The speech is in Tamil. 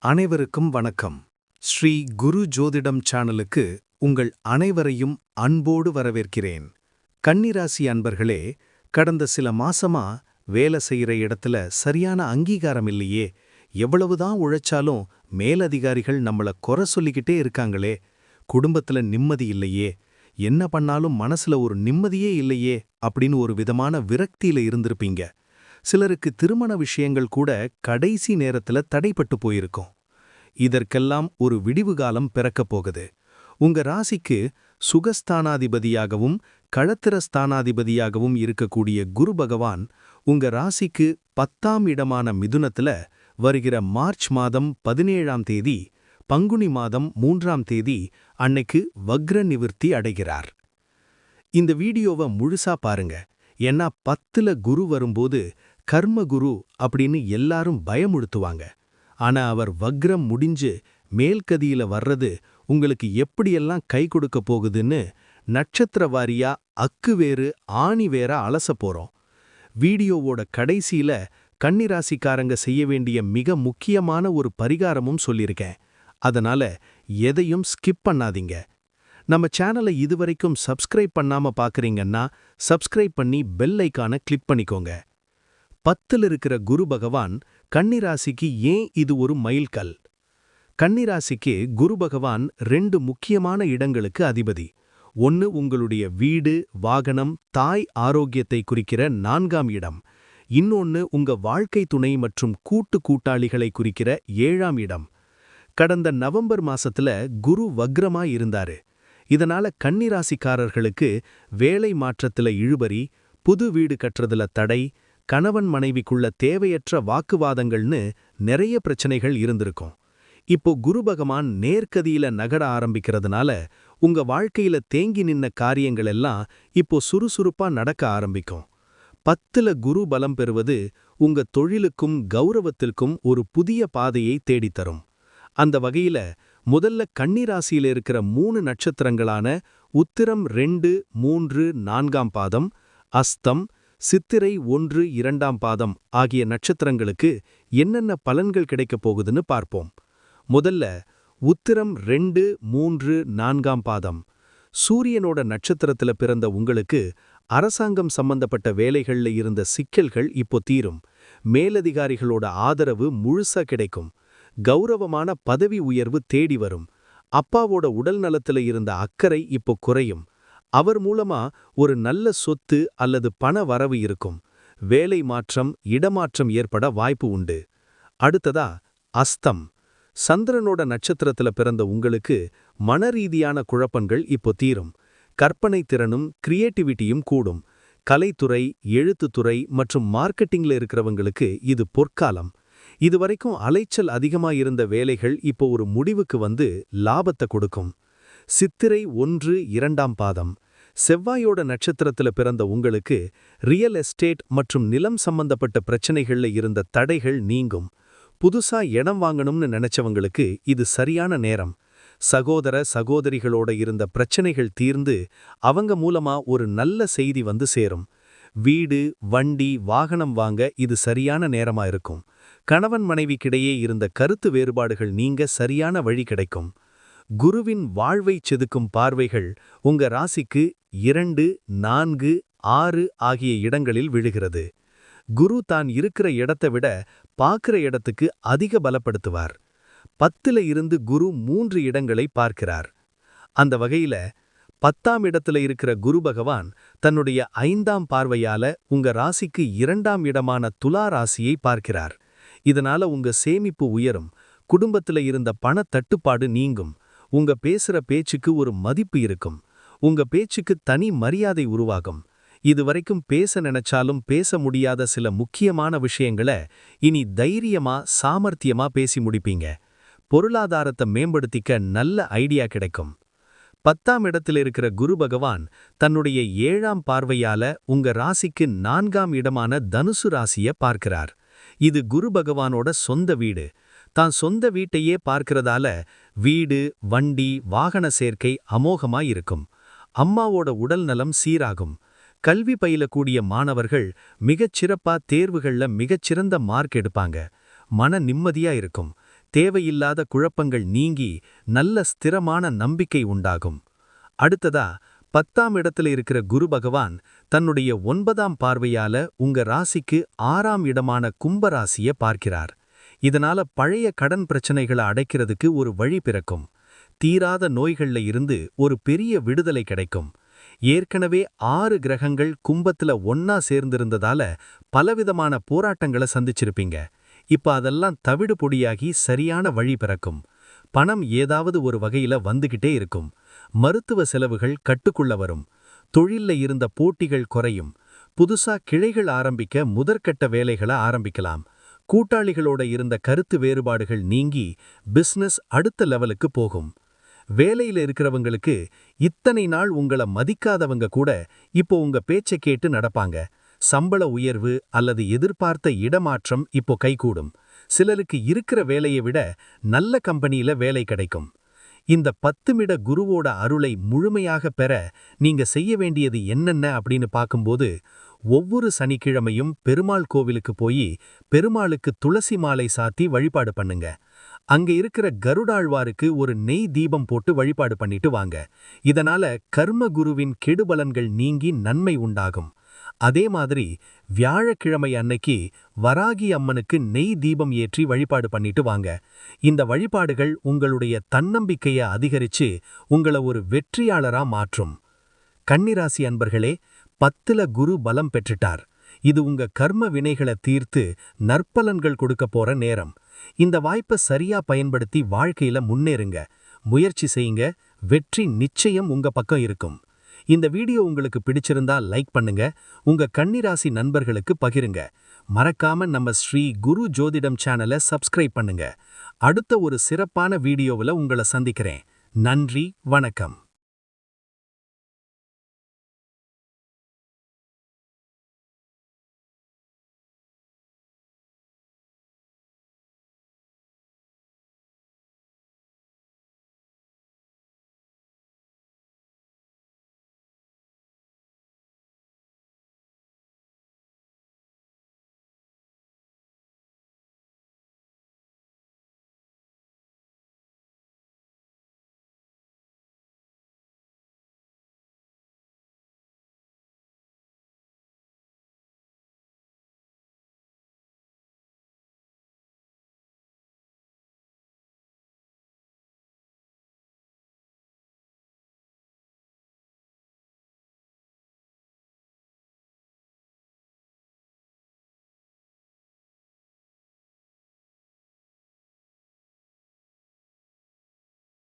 அனைவருக்கும் வணக்கம். ஸ்ரீ குரு ஜோதிடம் சேனலுக்கு உங்கள் அனைவரையும் அன்போடு வரவேற்கிறேன். கன்னிராசி அன்பர்களே, கடந்த சில மாசமா வேலை செய்யற இடத்துல சரியான அங்கீகாரம் இல்லையே, எவ்வளவுதான் உழைச்சாலும் மேலதிகாரிகள் நம்மள குறை சொல்லிக்கிட்டே இருக்காங்களே, குடும்பத்துல நிம்மதி இல்லையே, என்ன பண்ணாலும் மனசுல ஒரு நிம்மதியே இல்லையே அப்படின்னு ஒரு விதமான விரக்தியில இருந்திருப்பீங்க. சிலருக்கு திருமண விஷயங்கள் கூட கடைசி நேரத்துல தடைப்பட்டு போயிருக்கும். இதற்கெல்லாம் ஒரு விடிவு காலம் பிறக்கப் போகுது. உங்க ராசிக்கு சுகஸ்தானாதிபதியாகவும் களத்திரஸ்தானாதிபதியாகவும் இருக்கக்கூடிய குரு பகவான் உங்க ராசிக்கு 10ஆம் இடமான மிதுனத்துல வருகிற மார்ச் மாதம் 17ஆம் தேதி, பங்குனி மாதம் 3ஆம் தேதி அன்னைக்கு வக்ர நிவிர்த்தி அடைகிறார். இந்த வீடியோவை முழுசா பாருங்க. ஏன்னா 10ல குரு வரும்போது கர்மகுரு அப்படின்னு எல்லாரும் பயமுடுத்துவாங்க. ஆனா அவர் வக்ரம் முடிஞ்சு மேல்கதியில வர்றது உங்களுக்கு எப்படியெல்லாம் கை கொடுக்க போகுதுன்னு நட்சத்திர வாரியா அக்கு வேறு ஆணி வேற அலச போறோம். வீடியோவோட கடைசியில கன்னிராசிக்காரங்க செய்ய வேண்டிய மிக முக்கியமான ஒரு பரிகாரமும் சொல்லியிருக்கேன். அதனால எதையும் ஸ்கிப் பண்ணாதீங்க. நம்ம சேனலை இதுவரைக்கும் சப்ஸ்கிரைப் பண்ணாம பாக்குறீங்கன்னா சப்ஸ்கிரைப் பண்ணி பெல் ஐகானை கிளிக் பண்ணிக்கோங்க. 10ல் இருக்கிற குரு பகவான் கன்னிராசிக்கு ஏன் இது ஒரு மைல்கல்? கன்னிராசிக்கு குரு பகவான் 2 முக்கியமான இடங்களுக்கு அதிபதி. ஒன்னு உங்களுடைய வீடு, வாகனம், தாய் ஆரோக்கியத்தை குறிக்கிற 4ஆம் இடம். இன்னொன்னு உங்க வாழ்க்கை துணை மற்றும் கூட்டாளிகளை குறிக்கிற 7ஆம் இடம். கடந்த நவம்பர் மாசத்துல குரு வக்ரமா இருந்தாரு. இதனால கன்னிராசிக்காரர்களுக்கு வேலை மாற்றத்துல இழுபறி, புது வீடு கட்டுறதுல தடை, கணவன் மனைவிக்குள்ள தேவையற்ற வாக்குவாதங்கள்னு நிறைய பிரச்சனைகள் இருந்திருக்கும். இப்போ குரு பகவான் நேர்கதியில நகர ஆரம்பிக்கிறதுனால உங்க வாழ்க்கையில தேங்கி நின்ன காரியங்கள் எல்லாம் இப்போ சுறுசுறுப்பா நடக்க ஆரம்பிக்கும். 10ல குரு பலம் பெறுவது உங்க தொழிலுக்கும் கௌரவத்திற்கும் ஒரு புதிய பாதையை தேடித்தரும். அந்த வகையில முதல்ல கன்னிராசியில இருக்கிற 3 நட்சத்திரங்களான உத்திரம் 2, 3, 4ஆம் பாதம், அஸ்தம், சித்திரை 1, 2ஆம் பாதம் ஆகிய நட்சத்திரங்களுக்கு என்னென்ன பலன்கள் கிடைக்கப் போகுதுன்னு பார்ப்போம். முதல்ல உத்திரம் 2, 3, 4ஆம் பாதம். சூரியனோட நட்சத்திரத்துல பிறந்த உங்களுக்கு அரசாங்கம் சம்பந்தப்பட்ட வேலைகள்ல இருந்த சிக்கல்கள் இப்போ தீரும். மேலதிகாரிகளோட ஆதரவு முழுசா கிடைக்கும். கௌரவமான பதவி உயர்வு தேடி வரும். அப்பாவோட உடல் நலத்துல இருந்த அக்கறை இப்போ குறையும். அவர் மூலமா ஒரு நல்ல சொத்து அல்லது பண வரவு இருக்கும். வேலை மாற்றம், இடமாற்றம் ஏற்பட வாய்ப்பு உண்டு. அடுத்ததா அஸ்தம். சந்திரனோட நட்சத்திரத்துல பிறந்த உங்களுக்கு மனரீதியான குழப்பங்கள் இப்போ தீரும். கற்பனை திறனும் கிரியேட்டிவிட்டியும் கூடும். கலைத்துறை, எழுத்துத்துறை மற்றும் மார்க்கெட்டிங்ல இருக்கிறவங்களுக்கு இது பொற்காலம். இதுவரைக்கும் அலைச்சல் அதிகமாயிருந்த வேலைகள் இப்போ ஒரு முடிவுக்கு வந்து லாபத்தை கொடுக்கும். சித்திரை 1, 2ஆம் பாதம். செவ்வாயோட நட்சத்திரத்துல பிறந்த உங்களுக்கு ரியல் எஸ்டேட் மற்றும் நிலம் சம்பந்தப்பட்ட பிரச்சனைகள்ல இருந்த தடைகள் நீங்கும். புதுசா இடம் வாங்கணும்னு நினைச்சவங்களுக்கு இது சரியான நேரம். சகோதர சகோதரிகளோட இருந்த பிரச்சனைகள் தீர்ந்து அவங்க மூலமா ஒரு நல்ல செய்தி வந்து சேரும். வீடு, வண்டி, வாகனம் வாங்க இது சரியான நேரமா இருக்கும். கணவன் மனைவிக்கிடையே இருந்த கருத்து வேறுபாடுகள் நீங்க சரியான வழி கிடைக்கும். குருவின் வாழ்வை செதுக்கும் பார்வைகள் உங்க ராசிக்கு 2, 4, 6 ஆகிய இடங்களில் விழுகிறது. குரு தான் இருக்கிற இடத்தை விட பார்க்கிற இடத்துக்கு அதிக பலப்படுத்துவார். 10ல இருந்து குரு 3 இடங்களை பார்க்கிறார். அந்த வகையில 10ஆம் இடத்துல இருக்கிற குரு பகவான் தன்னுடைய 5ஆம் பார்வையால உங்க ராசிக்கு 2ஆம் இடமான துலா ராசியை பார்க்கிறார். இதனால உங்க சேமிப்பு உயரும். குடும்பத்துல இருந்த பண தட்டுப்பாடு நீங்கும். உங்க பேசுற பேச்சுக்கு ஒரு மதிப்பு இருக்கும். உங்க பேச்சுக்கு தனி மரியாதை உருவாகும். இதுவரைக்கும் பேச நினைச்சாலும் பேச முடியாத சில முக்கியமான விஷயங்களை இனி தைரியமா சாமர்த்தியமா பேசி முடிப்பீங்க. பொருளாதாரத்தை மேம்படுத்திக்க நல்ல ஐடியா கிடைக்கும். 10ஆம் இடத்துல இருக்கிற குரு பகவான் தன்னுடைய 7ஆம் பார்வையால உங்க ராசிக்கு 4ஆம் இடமான தனுசு ராசிய பார்க்கிறார். இது குரு பகவானோட சொந்த வீடு. தான் சொந்த வீட்டையே பார்க்கிறதால வீடு, வண்டி, வாகன சேர்க்கை அமோகமா இருக்கும். அம்மாவோட உடல் நலம் சீராகும். கல்வி பயிலக்கூடிய மாணவர்கள் மிகச்சிறப்பா தேர்வுகள்ல மிகச்சிறந்த மார்க் எடுப்பாங்க. மன நிம்மதியா இருக்கும். தேவையில்லாத குழப்பங்கள் நீங்கி நல்ல ஸ்திரமான நம்பிக்கை உண்டாகும். அடுத்ததா 10ஆம் இடத்துல இருக்கிற குரு பகவான் தன்னுடைய 9ஆம் பார்வையால உங்க ராசிக்கு 6ஆம் இடமான கும்ப ராசிய பார்க்கிறார். இதனால பழைய கடன் பிரச்சனைகளை அடைக்கிறதுக்கு ஒரு வழி பிறக்கும். தீராத நோய்கள்ல இருந்து ஒரு பெரிய விடுதலை கிடைக்கும். ஏற்கனவே 6 கிரகங்கள் கும்பத்துல ஒன்னா சேர்ந்திருந்ததால பலவிதமான போராட்டங்களை சந்திச்சிருப்பீங்க. இப்ப அதெல்லாம் தவிடு பொடியாகி சரியான வழி பிறக்கும். பணம் ஏதாவது ஒரு வகையில வந்துகிட்டே இருக்கும். மருத்துவ செலவுகள் கட்டுக்குள்ள வரும். தொழில்ல இருந்த போட்டிகள் குறையும். புதுசா கிளைகள் ஆரம்பிக்க முதற்கட்ட வேலைகளை ஆரம்பிக்கலாம். கூட்டாளிகளோட இருந்த கருத்து வேறுபாடுகள் நீங்கி பிசினஸ் அடுத்த லெவலுக்கு போகும். வேலையில இருக்கிறவங்களுக்கு இத்தனை நாள் உங்கள மதிக்காதவங்க கூட இப்போ உங்க பேச்சை கேட்டு நடப்பாங்க. சம்பள உயர்வு அல்லது எதிர்பார்த்த இடமாற்றம் இப்போ கைகூடும். சிலருக்கு இருக்கிற வேலையை விட நல்ல கம்பெனியில வேலை கிடைக்கும். இந்த 10மிட குருவோட அருளை முழுமையாக பெற நீங்க செய்ய வேண்டியது என்னென்ன அப்படின்னு பார்க்கும்போது, ஒவ்வொரு சனிக்கிழமையும் பெருமாள் கோவிலுக்கு போய் பெருமாளுக்கு துளசி மாலை சாத்தி வழிபாடு பண்ணுங்க. அங்க இருக்கிற கருடாழ்வாருக்கு ஒரு நெய் தீபம் போட்டு வழிபாடு பண்ணிட்டு வாங்க. இதனால கர்ம குருவின் கெடுபலன்கள் நீங்கி நன்மை உண்டாகும். அதே மாதிரி வியாழக்கிழமை அன்னைக்கு வராகி அம்மனுக்கு நெய் தீபம் ஏற்றி வழிபாடு பண்ணிட்டு வாங்க. இந்த வழிபாடுகள் உங்களுடைய தன்னம்பிக்கையை அதிகரிச்சு உங்களை ஒரு வெற்றியாளரா மாற்றும். கன்னிராசி அன்பர்களே, 10ல குரு பலம் பெற்றுட்டார். இது உங்க கர்ம வினைகளை தீர்த்து நற்பலன்கள் கொடுக்க போற நேரம். இந்த வாய்ப்பை சரியா பயன்படுத்தி வாழ்க்கையில முன்னேறுங்க. முயற்சி செய்யுங்க. வெற்றி நிச்சயம் உங்க பக்கம் இருக்கும். இந்த வீடியோ உங்களுக்கு பிடிச்சிருந்தா லைக் பண்ணுங்க. உங்க கன்னிராசி நண்பர்களுக்கு பகிருங்க. மறக்காம நம்ம ஸ்ரீ குரு ஜோதிடம் சேனலை சப்ஸ்கிரைப் பண்ணுங்க. அடுத்த ஒரு சிறப்பான வீடியோவில் உங்களை சந்திக்கிறேன். நன்றி, வணக்கம்.